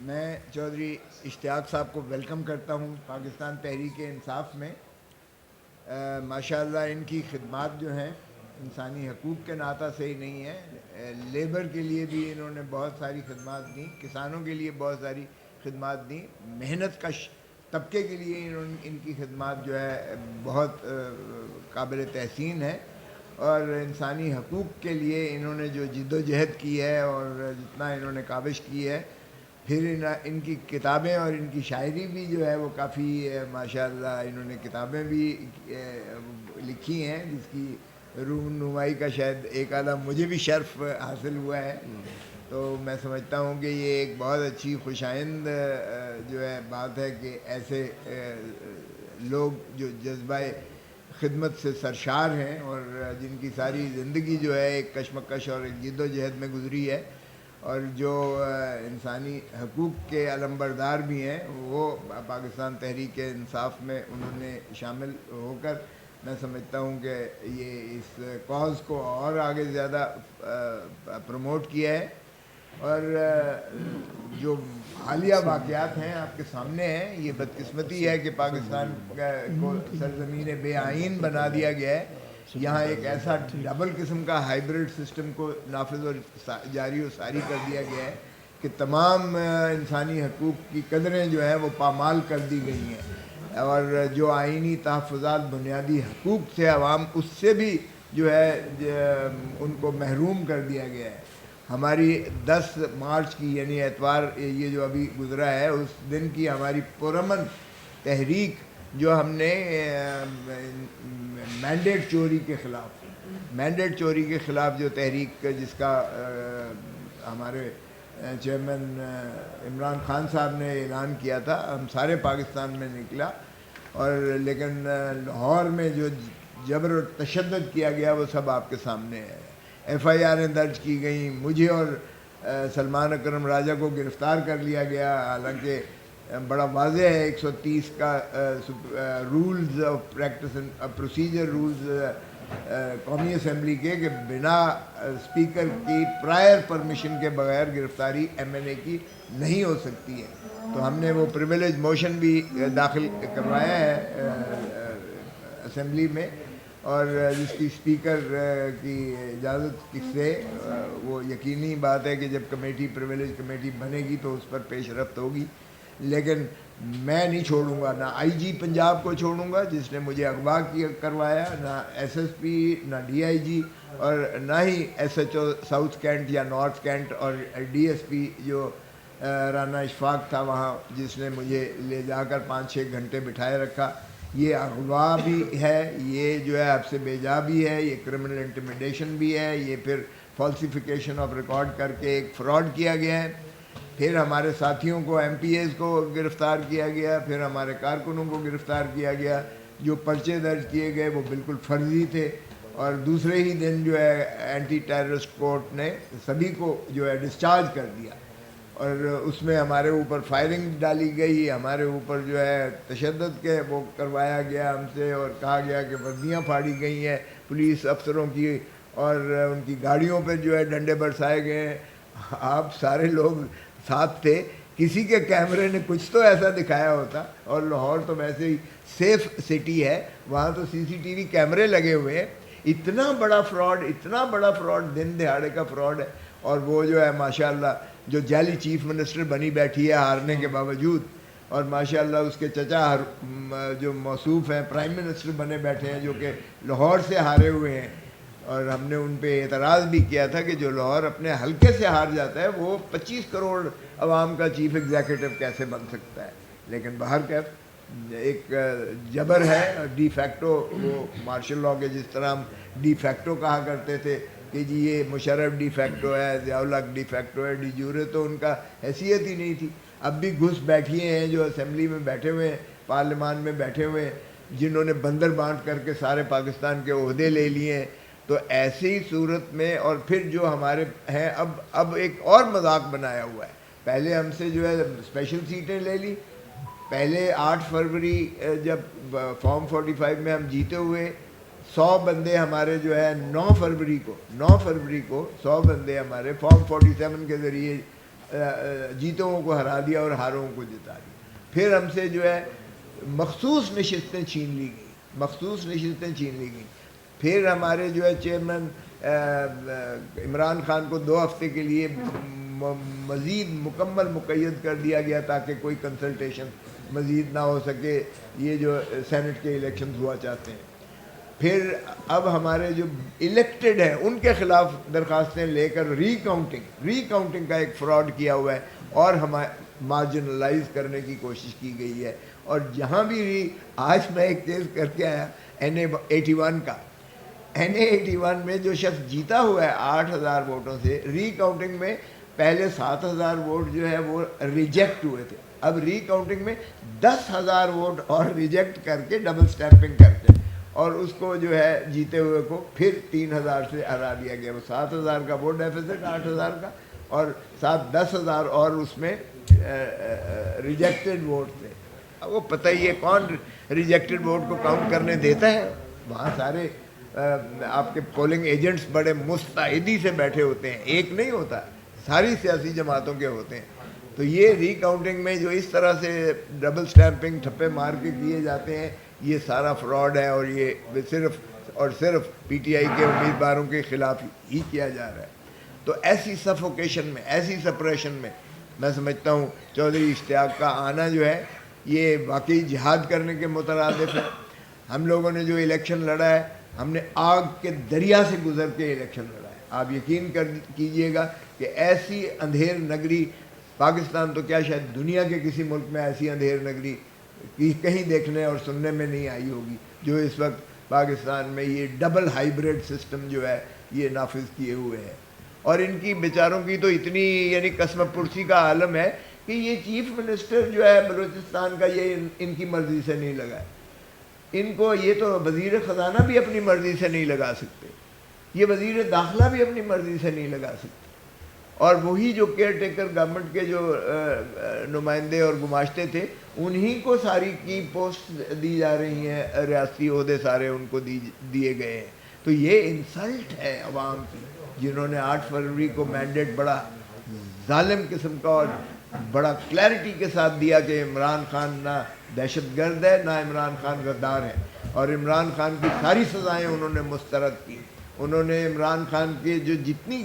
میں چودھری اشتیاق صاحب کو ویلکم کرتا ہوں پاکستان تحریک انصاف میں۔ ماشاءاللہ ان کی خدمات جو ہیں انسانی حقوق کے ناطہ سے ہی نہیں ہیں، لیبر کے لیے بھی انہوں نے بہت ساری خدمات دیں، کسانوں کے لیے بہت ساری خدمات دیں، محنت کش طبقے کے لیے ان کی خدمات جو ہے بہت قابل تحسین ہے، اور انسانی حقوق کے لیے انہوں نے جو جد و جہد کی ہے اور جتنا انہوں نے کاوش کی ہے، پھر ان کی کتابیں اور ان کی شاعری بھی جو ہے وہ کافی ماشاءاللہ انہوں نے کتابیں بھی لکھی ہیں، جس کی رونمائی کا شاید ایک آدھا مجھے بھی شرف حاصل ہوا ہے۔ تو میں سمجھتا ہوں کہ یہ ایک بہت اچھی خوش آئند جو ہے بات ہے کہ ایسے لوگ جو جذبہ خدمت سے سرشار ہیں اور جن کی ساری زندگی جو ہے ایک کشمکش اور ایک جد و جہد میں گزری ہے، اور جو انسانی حقوق کے علمبردار بھی ہیں، وہ پاکستان تحریک انصاف میں انہوں نے شامل ہو کر میں سمجھتا ہوں کہ یہ اس کاز کو اور آگے زیادہ پروموٹ کیا ہے۔ اور جو حالیہ واقعات ہیں آپ کے سامنے ہیں، یہ بدقسمتی ہے کہ پاکستان کو سرزمین بے آئین بنا دیا گیا ہے۔ یہاں ایک ایسا ڈبل قسم کا ہائیبرڈ سسٹم کو نافذ اور جاری و ساری کر دیا گیا ہے کہ تمام انسانی حقوق کی قدریں جو ہیں وہ پامال کر دی گئی ہیں، اور جو آئینی تحفظات بنیادی حقوق تھے عوام اس سے بھی جو ہے ان کو محروم کر دیا گیا ہے۔ ہماری 10 مارچ کی یعنی اتوار یہ جو ابھی گزرا ہے، اس دن کی ہماری پرامن تحریک جو ہم نے مینڈیٹ چوری کے خلاف جو تحریک جس کا ہمارے چیئرمین عمران خان صاحب نے اعلان کیا تھا، ہم سارے پاکستان میں نکلا، اور لیکن لاہور میں جو جبر و تشدد کیا گیا وہ سب آپ کے سامنے ہے۔ ایف آئی آریں درج کی گئیں، مجھے اور سلمان اکرم راجہ کو گرفتار کر لیا گیا، حالانکہ بڑا واضح ہے 130 کا rules of practice procedure rules قومی اسمبلی کے کہ بنا اسپیکر کی پرائر پرمیشن کے بغیر گرفتاری ایم این اے کی نہیں ہو سکتی ہے۔ تو ہم نے وہ پریویلیج موشن بھی داخل کروایا ہے اسمبلی میں، اور جس کی اسپیکر کی اجازت سے وہ یقینی بات ہے کہ جب کمیٹی پریویلیج کمیٹی بنے گی تو اس پر پیش رفت ہوگی، لیکن میں نہیں چھوڑوں گا، نہ آئی جی پنجاب کو چھوڑوں گا جس نے مجھے اغوا کروایا، نہ ایس ایس پی، نہ ڈی آئی جی، اور نہ ہی S H O south cantt یا نارتھ کینٹ، اور ڈی ایس پی جو رانا اشفاق تھا وہاں، جس نے مجھے لے جا کر 5-6 گھنٹے بٹھائے رکھا۔ یہ اغوا بھی ہے، یہ جو ہے اب سے بیجا بھی ہے، یہ کرمنل انٹیمیڈیشن بھی ہے، یہ پھر فالسیفیکیشن آف ریکارڈ کر کے ایک فراڈ کیا گیا ہے، پھر ہمارے ساتھیوں کو ایم پی ایز کو گرفتار کیا گیا، پھر ہمارے کارکنوں کو گرفتار کیا گیا، جو پرچے درج کیے گئے وہ بالکل فرضی تھے، اور دوسرے ہی دن جو ہے اینٹی ٹیررسٹ کورٹ نے سبھی کو جو ہے ڈسچارج کر دیا، اور اس میں ہمارے اوپر فائرنگ ڈالی گئی، ہمارے اوپر جو ہے تشدد کے وہ کروایا گیا ہم سے، اور کہا گیا کہ وردیاں پھاڑی گئی ہیں پولیس افسروں کی، اور ان کی گاڑیوں پہ جو ہے ڈنڈے برسائے گئے ہیں۔ آپ سارے لوگ ساتھ تھے، کسی کے کیمرے نے کچھ تو ایسا دکھایا ہوتا، اور لاہور تو ویسے ہی سیف سٹی ہے، وہاں تو سی سی ٹی وی کیمرے لگے ہوئے ہیں۔ اتنا بڑا فراڈ دن دہاڑے کا فراڈ ہے، اور وہ جو ہے ماشاءاللہ جو جعلی چیف منسٹر بنی بیٹھی ہے ہارنے کے باوجود، اور ماشاءاللہ اس کے چچا جو موصوف ہیں پرائم منسٹر بنے بیٹھے ہیں جو کہ لاہور سے ہارے ہوئے ہیں، اور ہم نے ان پہ اعتراض بھی کیا تھا کہ جو لاہور اپنے حلقے سے ہار جاتا ہے وہ 25 کروڑ عوام کا چیف ایگزیکٹو کیسے بن سکتا ہے، لیکن بہرکیف ایک جبر ہے ڈی فیکٹو، وہ مارشل لاء کے جس طرح ہم ڈی فیکٹو کہا کرتے تھے کہ جی یہ مشرف ڈی فیکٹو ہے، ضیاء الحق ڈی فیکٹو ہے، ڈی جورے تو ان کا حیثیت ہی نہیں تھی۔ اب بھی گھس بیٹھیے ہیں جو اسمبلی میں بیٹھے ہوئے ہیں، پارلیمان میں بیٹھے ہوئے ہیں، جنہوں نے بندر بانٹ کر کے سارے پاکستان کے عہدے لے لیے ہیں۔ تو ایسی صورت میں، اور پھر جو ہمارے ہیں اب ایک اور مذاق بنایا ہوا ہے، پہلے ہم سے جو ہے اسپیشل سیٹیں لے لی، پہلے 8 فروری جب فارم 45 میں ہم جیتے ہوئے 100 بندے ہمارے جو ہے 9 فروری کو 100 بندے ہمارے فارم 47 کے ذریعے جیتوں کو ہرا دیا اور ہاروں کو جتا دیا. پھر ہم سے جو ہے مخصوص نشستیں چھین لی گئیں. پھر ہمارے جو ہے چیئرمین عمران خان کو 2 ہفتے کے لیے مزید مکمل مقید کر دیا گیا تاکہ کوئی کنسلٹیشن مزید نہ ہو سکے. یہ جو سینٹ کے الیکشنز ہوا چاہتے ہیں. پھر اب ہمارے جو الیکٹڈ ہیں ان کے خلاف درخواستیں لے کر ری کاؤنٹنگ کا ایک فراڈ کیا ہوا ہے اور مارجنلائز کرنے کی کوشش کی گئی ہے. اور جہاں بھی آج میں ایک کیس کر کے آیا NA81 کا. NA81 میں جو شخص جیتا ہوا ہے 8,000 ووٹوں سے, ری کاؤنٹنگ میں پہلے 7,000 ووٹ جو ہے وہ ریجیکٹ ہوئے تھے. اب ری کاؤنٹنگ میں 10,000 ووٹ اور ریجیکٹ کر کے ڈبل اسٹیمپنگ کر کے اور اس کو جو ہے جیتے ہوئے کو پھر 3,000 سے ہرا دیا گیا. وہ 7,000 کا ووٹ ڈیفیسٹ 8,000 کا اور 10,000 اور اس میں ریجیکٹڈ ووٹ تھے. اب وہ پتہ ہی ہے کون ریجیکٹڈ ووٹ کو کاؤنٹ کرنے دیتا ہے. وہاں سارے آپ کے پولنگ ایجنٹس بڑے مستعدی سے بیٹھے ہوتے ہیں, ایک نہیں ہوتا, ساری سیاسی جماعتوں کے ہوتے ہیں. تو یہ ری کاؤنٹنگ میں جو اس طرح سے ڈبل سٹیمپنگ ٹھپے مار کے کیے جاتے ہیں, یہ سارا فراڈ ہے اور یہ صرف اور صرف پی ٹی آئی کے امیدواروں کے خلاف ہی کیا جا رہا ہے. تو ایسی سفوکیشن میں, ایسی سپریشن میں میں سمجھتا ہوں چودھری اشتیاق کا آنا جو ہے یہ واقعی جہاد کرنے کے مترادف ہے. ہم لوگوں نے جو الیکشن لڑا ہے, ہم نے آگ کے دریا سے گزر کے الیکشن لڑا ہے. آپ یقین کیجئے گا کہ ایسی اندھیر نگری پاکستان تو کیا شاید دنیا کے کسی ملک میں ایسی اندھیر نگری کہیں دیکھنے اور سننے میں نہیں آئی ہوگی جو اس وقت پاکستان میں یہ ڈبل ہائیبریڈ سسٹم جو ہے یہ نافذ کیے ہوئے ہے. اور ان کی بیچاروں کی تو اتنی یعنی قسم پرسی کا عالم ہے کہ یہ چیف منسٹر جو ہے بلوچستان کا یہ ان کی مرضی سے نہیں لگا ہے. ان کو یہ تو وزیر خزانہ بھی اپنی مرضی سے نہیں لگا سکتے, یہ وزیر داخلہ بھی اپنی مرضی سے نہیں لگا سکتے. اور وہی جو کیئر ٹیکر گورنمنٹ کے جو نمائندے اور گماشتے تھے انہی کو ساری کی پوسٹ دی جا رہی ہیں, ریاستی عہدے سارے ان کو دیے گئے ہیں. تو یہ انسلٹ ہے عوام کی, جنہوں نے 8 فروری کو مینڈیٹ بڑا ظالم قسم کا اور بڑا کلیئرٹی کے ساتھ دیا کہ عمران خان نہ دہشت گرد ہے نہ عمران خان غدار ہے, اور عمران خان کی ساری سزائیں انہوں نے مسترد کی. انہوں نے عمران خان کے جو جتنی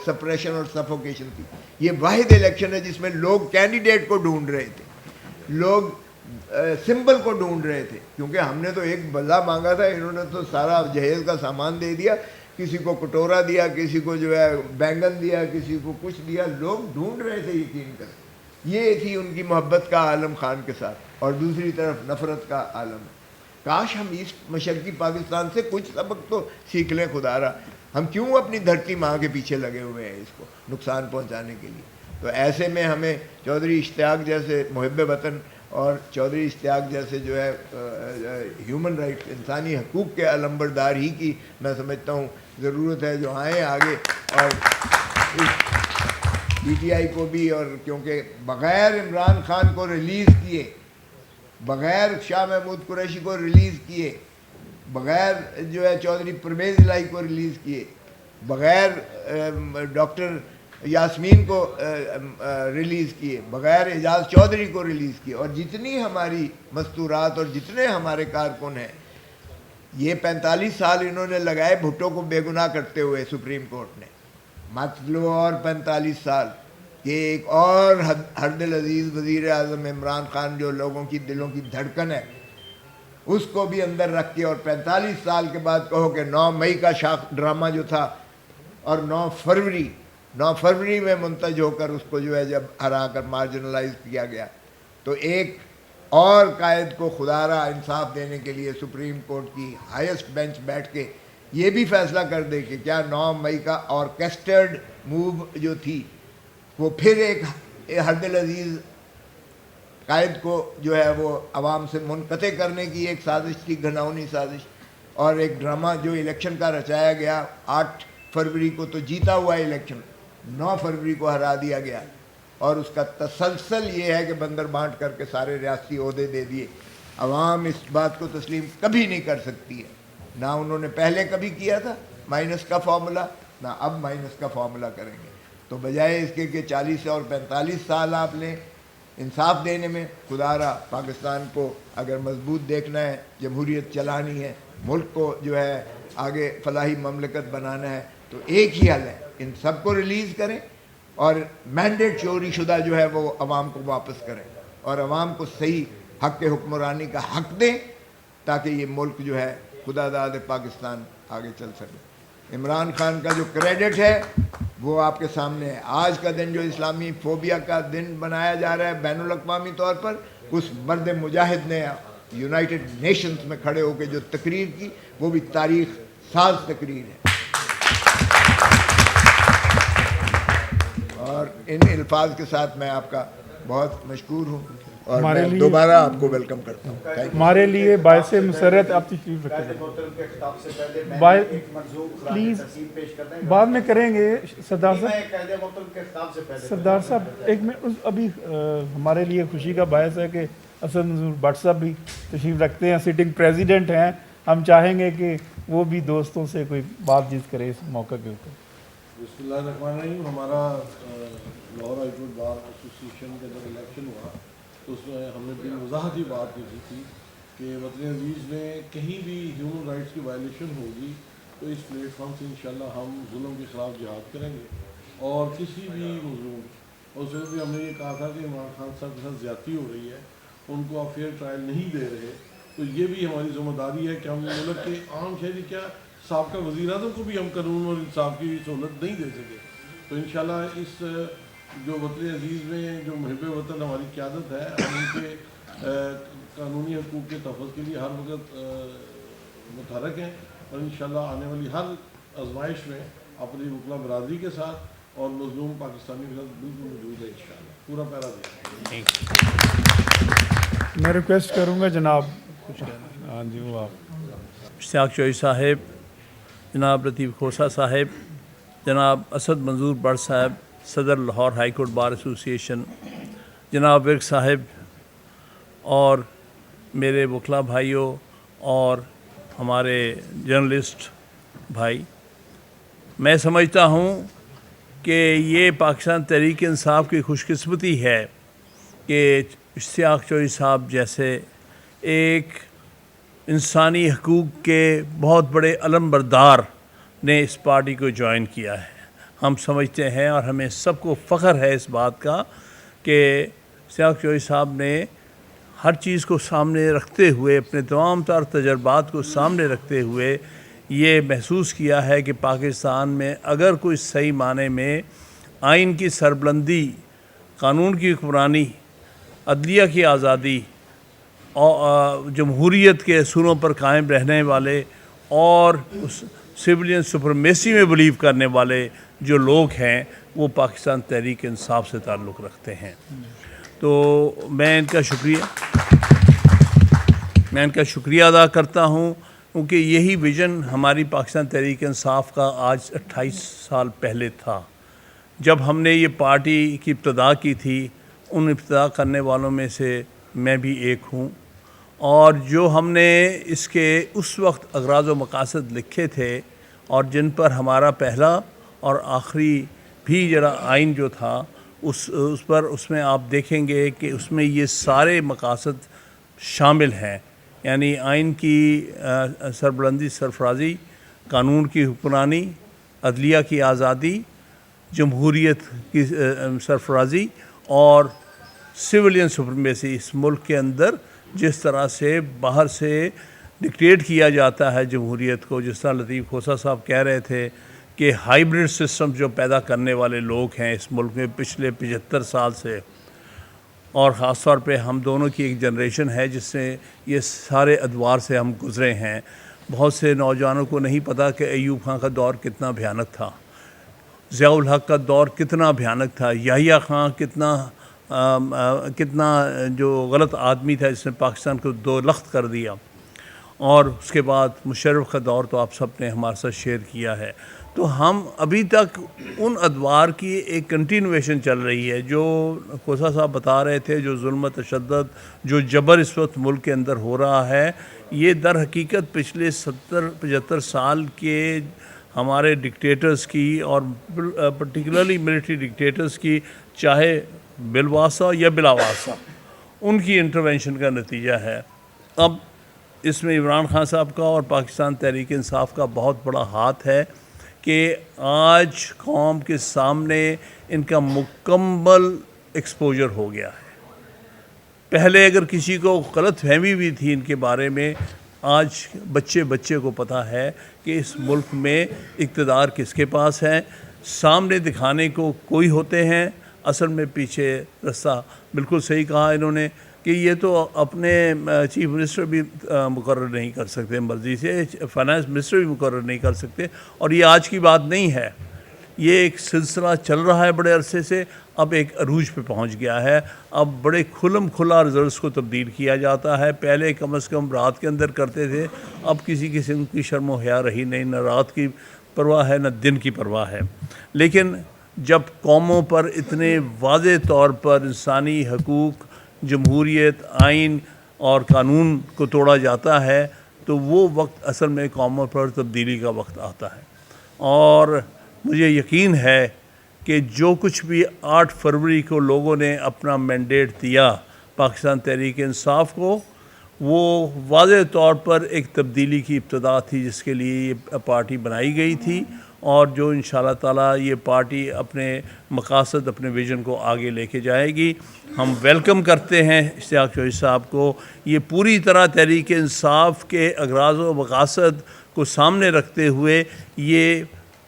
سپریشن اور سفوکیشن تھی, یہ واحد الیکشن ہے جس میں لوگ کینڈیڈیٹ کو ڈھونڈ رہے تھے, لوگ سمبل کو ڈھونڈ رہے تھے. کیونکہ ہم نے تو ایک بلہ مانگا تھا, انہوں نے تو سارا جہیز کا سامان دے دیا, کسی کو کٹورا دیا, کسی کو جو ہے بینگن دیا, کسی کو کچھ دیا. لوگ ڈھونڈ رہے تھے یقین کر. یہ تھی ان کی محبت کا عالم خان کے ساتھ, اور دوسری طرف نفرت کا عالم. کاش ہم ایسٹ مشرقی پاکستان سے کچھ سبق تو سیکھ لیں خدا را. ہم کیوں اپنی دھرتی ماں کے پیچھے لگے ہوئے ہیں اس کو نقصان پہنچانے کے لیے. تو ایسے میں ہمیں چودھری اشتیاق جیسے محب وطن اور چودھری اشتیاق جیسے جو ہے ہیومن رائٹ انسانی حقوق کے علمبردار ہی کی میں سمجھتا ہوں ضرورت ہے, جو آئیں آگے اور پی ٹی آئی کو بھی. اور کیونکہ بغیر عمران خان کو ریلیز کیے, بغیر شاہ محمود قریشی کو ریلیز کیے, بغیر جو ہے چودھری پرویز الہی کو ریلیز کیے, بغیر ڈاکٹر یاسمین کو ریلیز کیے, بغیر اعجاز چودھری کو ریلیز کیے, اور جتنی ہماری مستورات اور جتنے ہمارے کارکن ہیں, یہ 45 سال انہوں نے لگائے بھٹو کو بے گناہ کرتے ہوئے سپریم کورٹ نے. مطلب اور 45 سال کہ ایک اور ہر دل عزیز وزیر اعظم عمران خان جو لوگوں کی دلوں کی دھڑکن ہے اس کو بھی اندر رکھ کے, اور 45 سال کے بعد کہو کہ 9 مئی کا شاخ ڈرامہ جو تھا اور 9 فروری میں منتج ہو کر اس کو جو ہے جب ہرا کر مارجنلائز کیا گیا, تو ایک اور قائد کو خدا را انصاف دینے کے لیے سپریم کورٹ کی ہائیسٹ بینچ بیٹھ کے یہ بھی فیصلہ کر دے کہ کیا 9 مئی کا آرکیسٹرڈ موو جو تھی وہ پھر ایک ہر دل عزیز قائد کو جو ہے وہ عوام سے منقطع کرنے کی ایک سازش تھی, گھناؤنی سازش, اور ایک ڈرامہ جو الیکشن کا رچایا گیا. 8 فروری کو تو جیتا ہوا الیکشن 9 فروری کو ہرا دیا گیا, اور اس کا تسلسل یہ ہے کہ بندر بانٹ کر کے سارے ریاستی عہدے دے دیے. عوام اس بات کو تسلیم کبھی نہیں کر سکتی ہے, نہ انہوں نے پہلے کبھی کیا تھا مائنس کا فارمولا, نہ اب مائنس کا فارمولا کریں گے. تو بجائے اس کے کہ 40 اور 45 سال آپ لیں انصاف دینے میں، خدا را پاکستان کو اگر مضبوط دیکھنا ہے، جمہوریت چلانی ہے، ملک کو جو ہے آگے فلاحی مملکت بنانا ہے، تو ایک ہی حل ہے، ان سب کو ریلیز کریں اور مینڈیٹ چوری شدہ جو ہے وہ عوام کو واپس کریں اور عوام کو صحیح حق حکمرانی کا حق دیں تاکہ یہ ملک جو ہے خدا داد پاکستان آگے چل سکے۔ عمران خان کا جو کریڈٹ ہے وہ آپ کے سامنے ہے۔ آج کا دن جو اسلامی فوبیا کا دن بنایا جا رہا ہے بین الاقوامی طور پر، اس مرد مجاہد نے یونائٹڈ نیشنز میں کھڑے ہو کے جو تقریر کی وہ بھی تاریخ ساز تقریر ہے، اور ان الفاظ کے ساتھ میں آپ کا بہت مشکور ہوں اور میں دوبارہ آپ کو ویلکم کرتا ہوں۔ ہمارے لیے باعث مسرت آپ تشریف رکھیں، پلیز بعد میں کریں گے سردار صاحب ایک منٹ۔ ابھی ہمارے لیے خوشی کا باعث ہے کہ اسد منظور بٹ صاحب بھی تشریف رکھتے ہیں، سٹنگ پریزیڈنٹ ہیں، ہم چاہیں گے کہ وہ بھی دوستوں سے کوئی بات چیت کرے اس موقع کے اوپر۔ بسم اللہ الرحمن الرحیم۔ ہمارا Lahore high court bar association کے اندر الیکشن ہوا تو اس میں ہم نے بھی وضاحتی بات کی تھی کہ وطن عزیز میں کہیں بھی ہیومن رائٹس کی وائلیشن ہوگی تو اس پلیٹ فارم سے انشاءاللہ ہم ظلم کے خلاف جہاد کریں گے، اور کسی بھی مظلوم، اور اس وقت بھی ہم نے یہ کہا تھا کہ عمران خان صاحب کے ساتھ زیادتی ہو رہی ہے، ان کو آپ فیئر ٹرائل نہیں دے رہے، تو یہ بھی ہماری ذمہ داری ہے کہ ہم ملک کے عام شہری کیا سابقہ وزیر اعظم کو بھی ہم قانون اور انصاف کی سہولت نہیں دے سکے، تو انشاءاللہ اس جو وطن عزیز میں جو محب وطن ہماری قیادت ہے، ہم ان کے قانونی حقوق کے تحفظ کے لیے ہر وقت متحرک ہیں، اور انشاءاللہ آنے والی ہر آزمائش میں اپنی وکلا برادری کے ساتھ اور مظلوم پاکستانی کے ساتھ بالکل موجود ہے انشاءاللہ، پورا پیرا دیا۔ میں ریکویسٹ کروں گا جناب کچھ کہنا۔ ہاں جی، وہ آپ اشتیاق چوہدری صاحب، جناب لطیف کھوسہ صاحب، جناب اسد منظور بٹ صاحب صدر Lahore high court bar association, جناب ورک صاحب اور میرے وکلا بھائیوں اور ہمارے جرنلسٹ بھائی، میں سمجھتا ہوں کہ یہ پاکستان تحریک انصاف کی خوش قسمتی ہے کہ اشتیاق چوہدری صاحب جیسے ایک انسانی حقوق کے بہت بڑے علم بردار نے اس پارٹی کو جوائن کیا ہے۔ ہم سمجھتے ہیں اور ہمیں سب کو فخر ہے اس بات کا کہ اشتیاق چوہدری صاحب نے ہر چیز کو سامنے رکھتے ہوئے، اپنے تمام تر تجربات کو سامنے رکھتے ہوئے یہ محسوس کیا ہے کہ پاکستان میں اگر کوئی صحیح معنی میں آئین کی سربلندی، قانون کی حکمرانی، عدلیہ کی آزادی اور جمہوریت کے اصولوں پر قائم رہنے والے اور سویلین سپرمیسی میں بلیو کرنے والے جو لوگ ہیں وہ پاکستان تحریک انصاف سے تعلق رکھتے ہیں، تو میں ان کا شکریہ ادا کرتا ہوں، کیونکہ یہی ویژن ہماری پاکستان تحریک انصاف کا آج 28 سال پہلے تھا جب ہم نے یہ پارٹی کی ابتدا کی تھی۔ ان ابتدا کرنے والوں میں سے میں بھی ایک ہوں، اور جو ہم نے اس کے اس وقت اغراض و مقاصد لکھے تھے اور جن پر ہمارا پہلا اور آخری بھی آئین جو تھا اس میں آپ دیکھیں گے کہ اس میں یہ سارے مقاصد شامل ہیں، یعنی آئین کی سربلندی سرفرازی، قانون کی حکمرانی، عدلیہ کی آزادی، جمہوریت کی سرفرازی اور سویلین سپرمیسی۔ اس ملک کے اندر جس طرح سے باہر سے ڈکٹیٹ کیا جاتا ہے جمہوریت کو، جس طرح لطیف کھوسہ صاحب کہہ رہے تھے کہ ہائیبرڈ سسٹم جو پیدا کرنے والے لوگ ہیں اس ملک میں پچھلے 75 سال سے، اور خاص طور پہ ہم دونوں کی ایک جنریشن ہے جس سے یہ سارے ادوار سے ہم گزرے ہیں۔ بہت سے نوجوانوں کو نہیں پتہ کہ ایوب خان کا دور کتنا بھیانک تھا، ضیاء الحق کا دور کتنا بھیانک تھا، یحییٰ خان کتنا جو غلط آدمی تھا جس نے پاکستان کو دو لخت کر دیا، اور اس کے بعد مشرف کا دور تو آپ سب نے ہمارے ساتھ شیئر کیا ہے۔ تو ہم ابھی تک ان ادوار کی ایک کنٹینویشن چل رہی ہے جو کھوسہ صاحب بتا رہے تھے، جو ظلم و تشدد، جو جبر اس وقت ملک کے اندر ہو رہا ہے، یہ در حقیقت پچھلے 70-75 سال کے ہمارے ڈکٹیٹرز کی اور پرٹیکولرلی ملٹری ڈکٹیٹرز کی، چاہے بالواسطہ یا بلا واسطہ، ان کی انٹرونشن کا نتیجہ ہے۔ اب اس میں عمران خان صاحب کا اور پاکستان تحریک انصاف کا بہت بڑا ہاتھ ہے کہ آج قوم کے سامنے ان کا مکمل ایکسپوجر ہو گیا ہے۔ پہلے اگر کسی کو غلط فہمی بھی تھی ان کے بارے میں، آج بچے کو پتہ ہے کہ اس ملک میں اقتدار کس کے پاس ہے۔ سامنے دکھانے کو کوئی ہوتے ہیں، اصل میں پیچھے رستہ۔ بالکل صحیح کہا انہوں نے کہ یہ تو اپنے چیف منسٹر بھی مقرر نہیں کر سکتے مرضی سے، فائنانس منسٹر بھی مقرر نہیں کر سکتے، اور یہ آج کی بات نہیں ہے، یہ ایک سلسلہ چل رہا ہے بڑے عرصے سے، اب ایک عروج پہ پہنچ گیا ہے۔ اب بڑے کھلم کھلا رزلٹس کو تبدیل کیا جاتا ہے۔ پہلے کم از کم رات کے اندر کرتے تھے، اب کسی قسم کی شرم و حیا رہی نہیں، نہ رات کی پرواہ ہے نہ دن کی پرواہ ہے۔ لیکن جب قوموں پر اتنے واضح طور پر انسانی حقوق، جمہوریت، آئین اور قانون کو توڑا جاتا ہے تو وہ وقت اصل میں قوموں پر تبدیلی کا وقت آتا ہے۔ اور مجھے یقین ہے کہ جو کچھ بھی 8 فروری کو لوگوں نے اپنا مینڈیٹ دیا پاکستان تحریک انصاف کو، وہ واضح طور پر ایک تبدیلی کی ابتدا تھی جس کے لیے یہ پارٹی بنائی گئی تھی، اور جو انشاءاللہ تعالیٰ یہ پارٹی اپنے مقاصد، اپنے ویژن کو آگے لے کے جائے گی۔ ہم ویلکم کرتے ہیں اشتیاق چوہدری صاحب کو۔ یہ پوری طرح تحریک انصاف کے اغراض و مقاصد کو سامنے رکھتے ہوئے یہ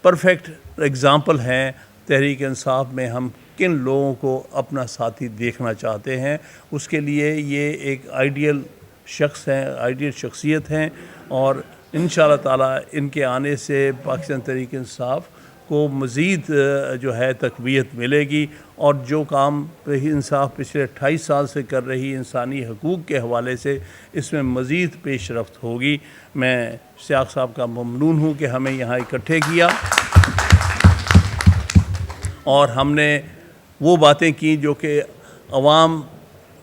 پرفیکٹ اگزامپل ہیں تحریک انصاف میں ہم کن لوگوں کو اپنا ساتھی دیکھنا چاہتے ہیں۔ اس کے لیے یہ ایک آئیڈیل شخص ہیں، آئیڈیل شخصیت ہیں، اور انشاءاللہ تعالیٰ ان کے آنے سے پاکستان تحریک انصاف کو مزید جو ہے تقویت ملے گی، اور جو کام تحریک انصاف پچھلے 28 سال سے کر رہی انسانی حقوق کے حوالے سے، اس میں مزید پیش رفت ہوگی۔ میں اشتیاق صاحب کا ممنون ہوں کہ ہمیں یہاں اکٹھے کیا، اور ہم نے وہ باتیں کی جو کہ عوام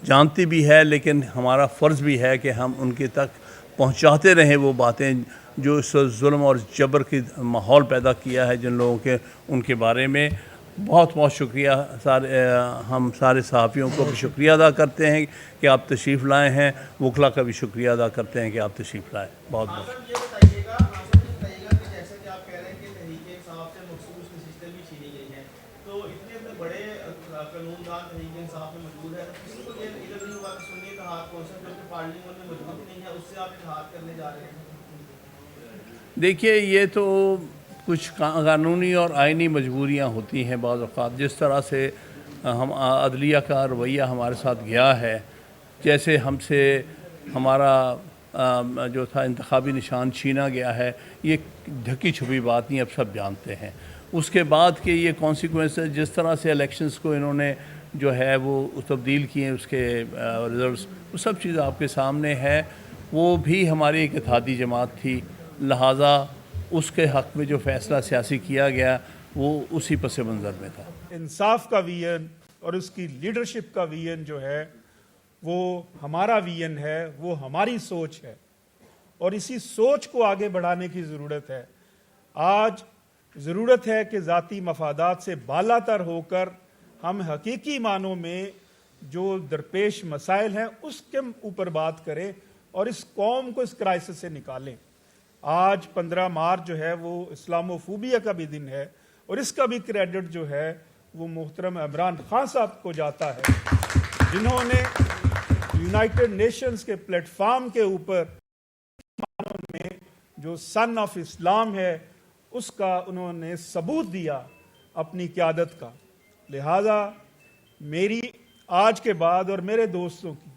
جانتی بھی ہے، لیکن ہمارا فرض بھی ہے کہ ہم ان کے تک پہنچاتے رہیں وہ باتیں جو اس ظلم اور جبر کی ماحول پیدا کیا ہے جن لوگوں کے، ان کے بارے میں۔ بہت بہت شکریہ، ہم سارے صحافیوں کو بھی شکریہ ادا کرتے ہیں کہ آپ تشریف لائے ہیں، وکلا کا بھی شکریہ ادا کرتے ہیں کہ آپ تشریف لائے۔ بہت بہت یہ بتائیے گا کہ جیسے کہ آپ کہہ رہے ہیں کہ تحریک انصاف سے مخصوص نشستیں بھی چھینی گئی ہیں، تو اتنے بڑے قانون دان تحریک انصاف میں موجود ہے، کسی کو یہ علم نہیں ہوا کہ سنیے کا ہاتھ کون سا، جو کہ پارلیمنٹ میں موجود نہیں ہے، اس سے آپ اتحاد کرنے جا رہے ہیں؟ دیکھیے، یہ تو کچھ قانونی اور آئینی مجبوریاں ہوتی ہیں بعض اوقات۔ جس طرح سے ہم عدلیہ کا رویہ ہمارے ساتھ گیا ہے، جیسے ہم سے ہمارا جو تھا انتخابی نشان چھینا گیا ہے، یہ ڈھکی چھپی بات نہیں، اب سب جانتے ہیں۔ اس کے بعد کہ یہ کانسیکوینسز، جس طرح سے الیکشنز کو انہوں نے جو ہے وہ تبدیل کیے، اس کے رزلٹس، وہ سب چیز آپ کے سامنے ہے۔ وہ بھی ہماری ایک اتحادی جماعت تھی، لہٰذا اس کے حق میں جو فیصلہ سیاسی کیا گیا وہ اسی پس منظر میں تھا۔ انصاف کا ویژن اور اس کی لیڈرشپ کا ویژن جو ہے وہ ہمارا ویژن ہے، وہ ہماری سوچ ہے، اور اسی سوچ کو آگے بڑھانے کی ضرورت ہے۔ آج ضرورت ہے کہ ذاتی مفادات سے بالا تر ہو کر ہم حقیقی معنوں میں جو درپیش مسائل ہیں اس کے اوپر بات کریں اور اس قوم کو اس کرائسس سے نکالیں۔ آج 15 مارچ جو ہے وہ اسلامو فوبیا کا بھی دن ہے، اور اس کا بھی کریڈٹ جو ہے وہ محترم عمران خان صاحب کو جاتا ہے، جنہوں نے یونائٹڈ نیشنز کے پلیٹ فارم کے اوپر میں جو سن آف اسلام ہے اس کا انہوں نے ثبوت دیا اپنی قیادت کا۔ لہذا میری آج کے بعد اور میرے دوستوں کی،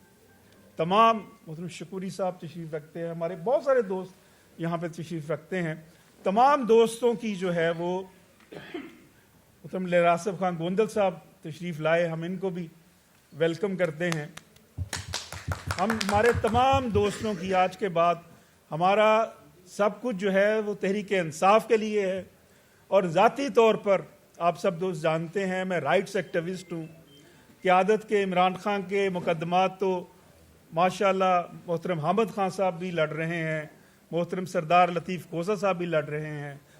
تمام محترم شکوری صاحب تشریف رکھتے ہیں، ہمارے بہت سارے دوست یہاں پہ تشریف رکھتے ہیں، تمام دوستوں کی جو ہے وہ محترم لیراسف خان گوندل صاحب تشریف لائے، ہم ان کو بھی ویلکم کرتے ہیں۔ ہمارے تمام دوستوں کی آج کے بعد ہمارا سب کچھ جو ہے وہ تحریک انصاف کے لیے ہے، اور ذاتی طور پر آپ سب دوست جانتے ہیں میں رائٹس ایکٹیوسٹ ہوں۔ قیادت کے عمران خان کے مقدمات تو ماشاءاللہ محترم حامد خان صاحب بھی لڑ رہے ہیں، محترم سردار لطیف کوسا صاحب بھی لڑ رہے ہیں،